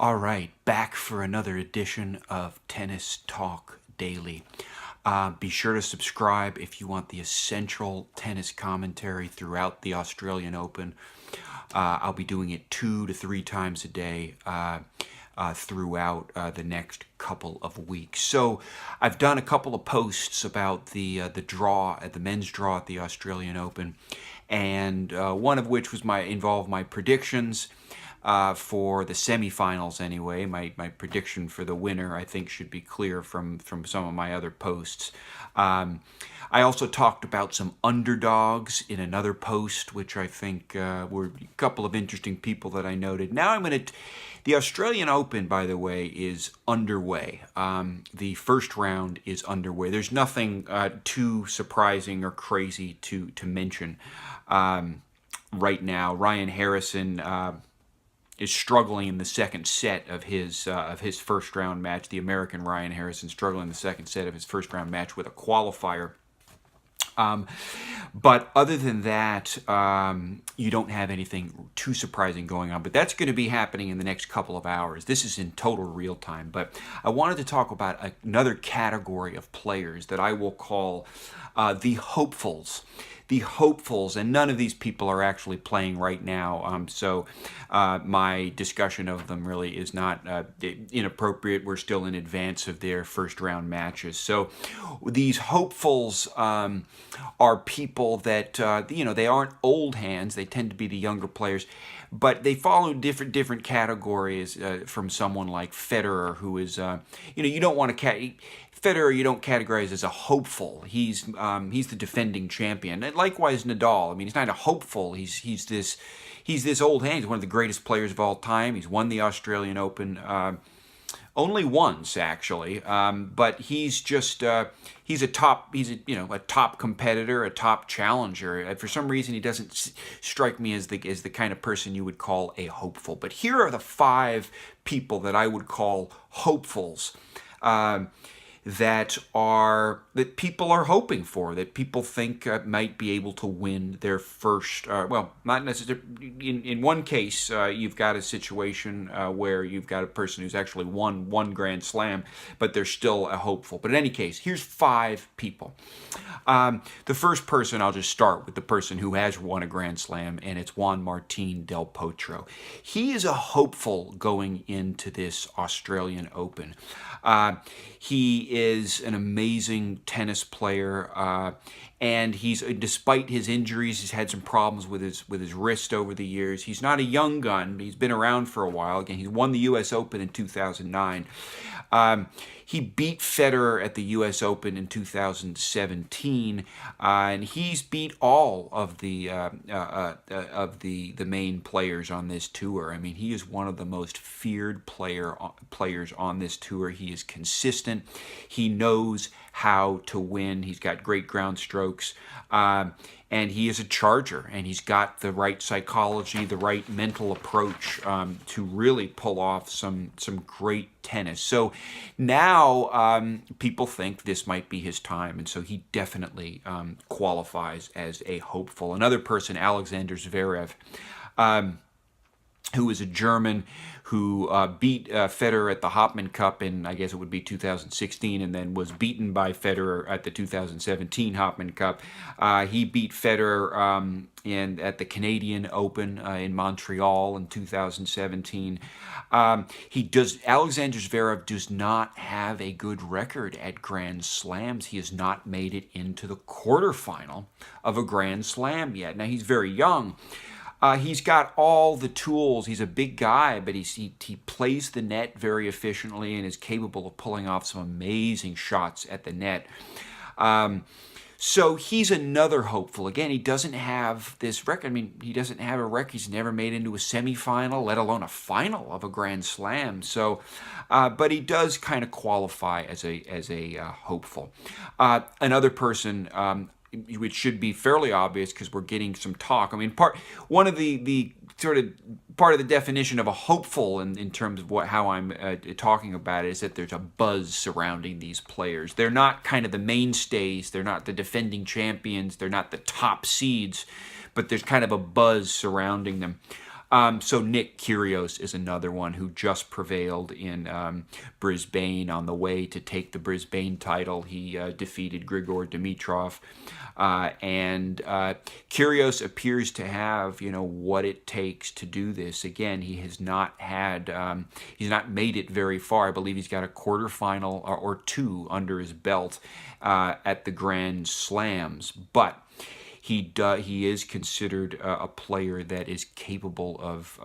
All right, back for another edition of Tennis Talk Daily. Be sure to subscribe if you want the essential tennis commentary throughout the Australian Open. I'll be doing it 2 to 3 times a day throughout the next couple of weeks. So I've done a couple of posts about the draw at the men's draw at the Australian Open, and one of which was involved my predictions. For the semifinals anyway. My prediction for the winner, I think, should be clear from some of my other posts. I also talked about some underdogs in another post, which I think were a couple of interesting people that I noted. Now the Australian Open, by the way, is underway. The first round is underway. There's nothing too surprising or crazy to mention right now. Ryan Harrison is struggling in the second set of his first round match. The American Ryan Harrison struggling in the second set of his first round match with a qualifier. But other than that, you don't have anything too surprising going on. But that's going to be happening in the next couple of hours. This is in total real time. But I wanted to talk about another category of players that I will call the hopefuls. The hopefuls, and none of these people are actually playing right now, so my discussion of them really is not inappropriate. We're still in advance of their first round matches. So these hopefuls are people that they aren't old hands. They tend to be the younger players, but they follow different categories from someone like Federer, who is you don't want to Federer, you don't categorize as a hopeful. He's the defending champion. And likewise, Nadal. I mean, he's not a hopeful. He's this old hand. He's one of the greatest players of all time. He's won the Australian Open only once, actually. But he's just he's a top competitor, a top challenger. For some reason, he doesn't strike me as the kind of person you would call a hopeful. But here are the 5 people that I would call hopefuls. That people are hoping for, that people think might be able to win their first, not necessarily. In one case, you've got a situation where you've got a person who's actually won one Grand Slam, but they're still a hopeful. But in any case, here's 5 people. The first person, I'll just start with the person who has won a Grand Slam, and it's Juan Martín del Potro. He is a hopeful going into this Australian Open. He is an amazing tennis player, and despite his injuries, he's had some problems with his wrist over the years. He's not a young gun, but he's been around for a while. Again, he won the U.S. Open in 2009. He beat Federer at the U.S. Open in 2017, and he's beat all of the main players on this tour. I mean, he is one of the most feared players on this tour. He is consistent. He knows how to win. He's got great ground strokes. And he is a charger, and he's got the right psychology, the right mental approach to really pull off some great tennis. So now people think this might be his time, and so he definitely qualifies as a hopeful. Another person, Alexander Zverev, who is a German who beat Federer at the Hopman Cup in, I guess it would be 2016, and then was beaten by Federer at the 2017 Hopman Cup. He beat Federer at the Canadian Open in Montreal in 2017. Alexander Zverev does not have a good record at Grand Slams. He has not made it into the quarterfinal of a Grand Slam yet. Now, he's very young. He's got all the tools. He's a big guy, but he plays the net very efficiently and is capable of pulling off some amazing shots at the net. So he's another hopeful. Again, he doesn't have this record. I mean, he doesn't have a record. He's never made it into a semifinal, let alone a final of a Grand Slam. So, but he does kind of qualify as a hopeful. Another person, which should be fairly obvious because we're getting some talk. I mean, part of the definition of a hopeful in terms of how I'm talking about it is that there's a buzz surrounding these players. They're not kind of the mainstays. They're not the defending champions. They're not the top seeds, but there's kind of a buzz surrounding them. So Nick Kyrios is another one who just prevailed in Brisbane. On the way to take the Brisbane title, he defeated Grigor Dimitrov. And Kyrios appears to have, what it takes to do this. Again, he has not had, he's not made it very far. I believe he's got a quarterfinal or two under his belt at the Grand Slams, but he is considered a player that is capable of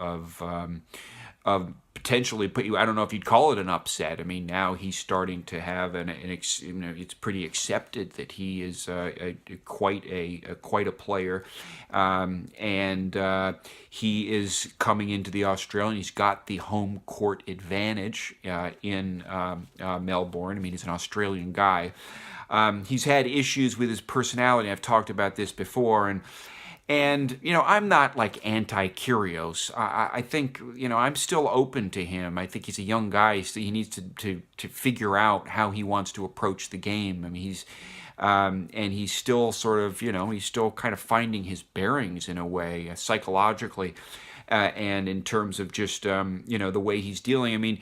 potentially put you. I don't know if you'd call it an upset. I mean, now he's starting to have it's pretty accepted that he is quite a player, and he is coming into the Australian. He's got the home court advantage in Melbourne. I mean, he's an Australian guy. He's had issues with his personality. I've talked about this before, and I'm not like anti-Kyrios. I think I'm still open to him. I think he's a young guy. So he needs to figure out how he wants to approach the game. I mean, he's still sort of he's still kind of finding his bearings in a way psychologically. And in terms of just, the way he's dealing. I mean,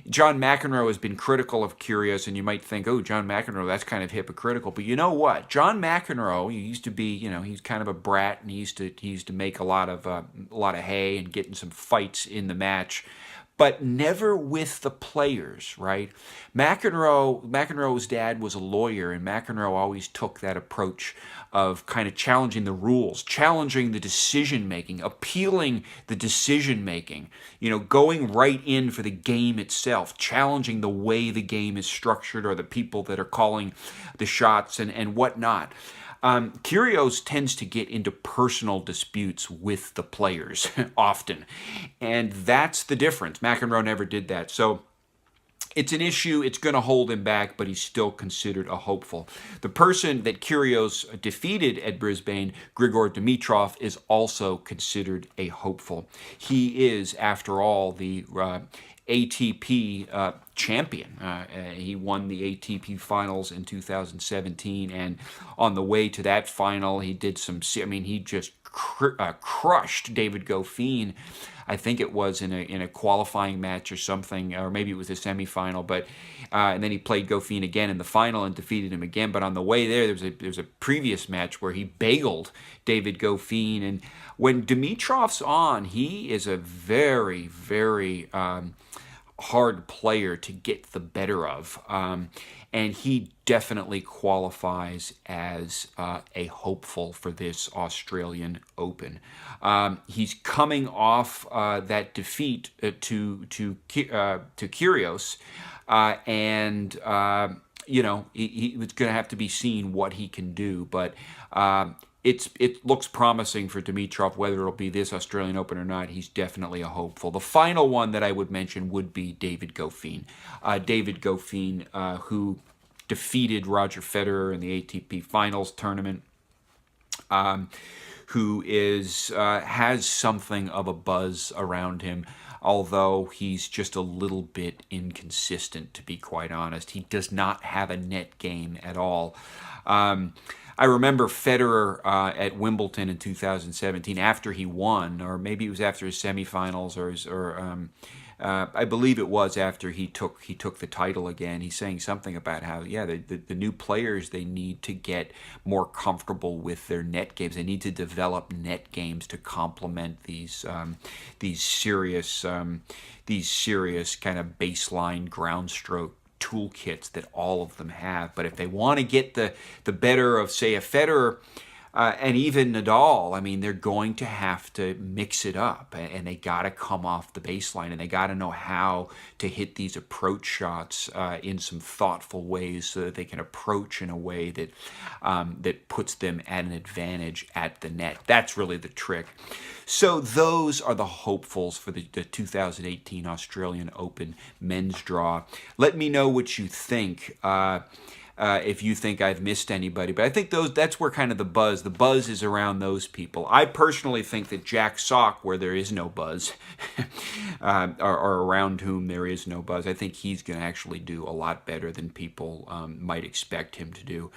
John McEnroe has been critical of Kyrios, and you might think, oh, John McEnroe, that's kind of hypocritical. But you know what? John McEnroe, he used to be, he's kind of a brat, and he used to make a lot of hay and get in some fights in the match, but never with the players, right? McEnroe's dad was a lawyer, and McEnroe always took that approach of kind of challenging the rules, challenging the decision-making, appealing the decision-making, going right in for the game itself, challenging the way the game is structured or the people that are calling the shots and whatnot. Kyrios tends to get into personal disputes with the players often, and that's the difference. McEnroe never did that. So it's an issue. It's going to hold him back, but he's still considered a hopeful. The person that Kyrios defeated at Brisbane, Grigor Dimitrov, is also considered a hopeful. He is, after all, the ATP champion. He won the ATP finals in 2017, and on the way to that final, he did he just crushed David Goffin. I think it was in a qualifying match or something, or maybe it was a semifinal. But and then he played Goffin again in the final and defeated him again. But on the way there was a previous match where he bageled David Goffin. And when Dimitrov's on, he is a very, very hard player to get the better of. And he definitely qualifies as a hopeful for this Australian Open. He's coming off that defeat to Kyrios, and he was going to have to be seen what he can do, but it looks promising for Dimitrov. Whether it'll be this Australian Open or not, he's definitely a hopeful. The final one that I would mention would be David Goffin. David Goffin, who defeated Roger Federer in the ATP Finals tournament, who has something of a buzz around him, although he's just a little bit inconsistent, to be quite honest. He does not have a net game at all. I remember Federer at Wimbledon in 2017, after he won, or maybe it was after his semifinals, I believe it was after he took the title again. He's saying something about how the new players, they need to get more comfortable with their net games. They need to develop net games to complement these serious kind of baseline ground stroke toolkits that all of them have. But if they want to get the better of, say, a Federer and even Nadal, I mean, they're going to have to mix it up, and they got to come off the baseline, and they got to know how to hit these approach shots in some thoughtful ways, so that they can approach in a way that puts them at an advantage at the net. That's really the trick. So those are the hopefuls for the 2018 Australian Open men's draw. Let me know what you think. If you think I've missed anybody. But I think that's where kind of the buzz is around those people. I personally think that Jack Sock, where there is no buzz, or around whom there is no buzz, I think he's going to actually do a lot better than people might expect him to do.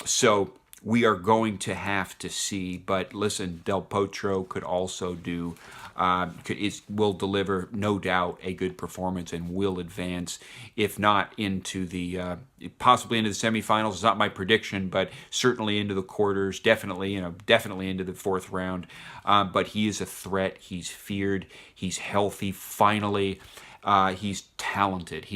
So we are going to have to see. But listen, Del Potro could also do, will deliver, no doubt, a good performance and will advance, if not into the, possibly into the semifinals. It's not my prediction, but certainly into the quarters, definitely into the fourth round. But he is a threat. He's feared. He's healthy, finally. He's talented.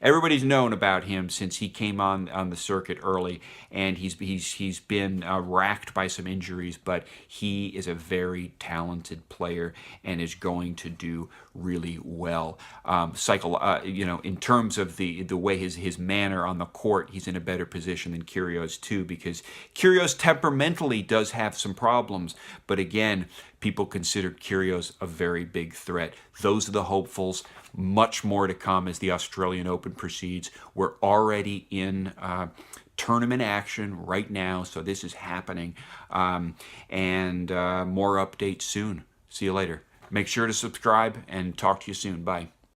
Everybody's known about him since he came on the circuit early, and he's been racked by some injuries, but he is a very talented player and is going to do really well. In terms of the way his manner on the court, he's in a better position than Kyrios too, because Kyrios temperamentally does have some problems, but again, people consider Kyrios a very big threat. Those are the hopefuls. Much more to come as the Australian Open proceeds. We're already in tournament action right now, so this is happening. And more updates soon. See you later. Make sure to subscribe and talk to you soon. Bye.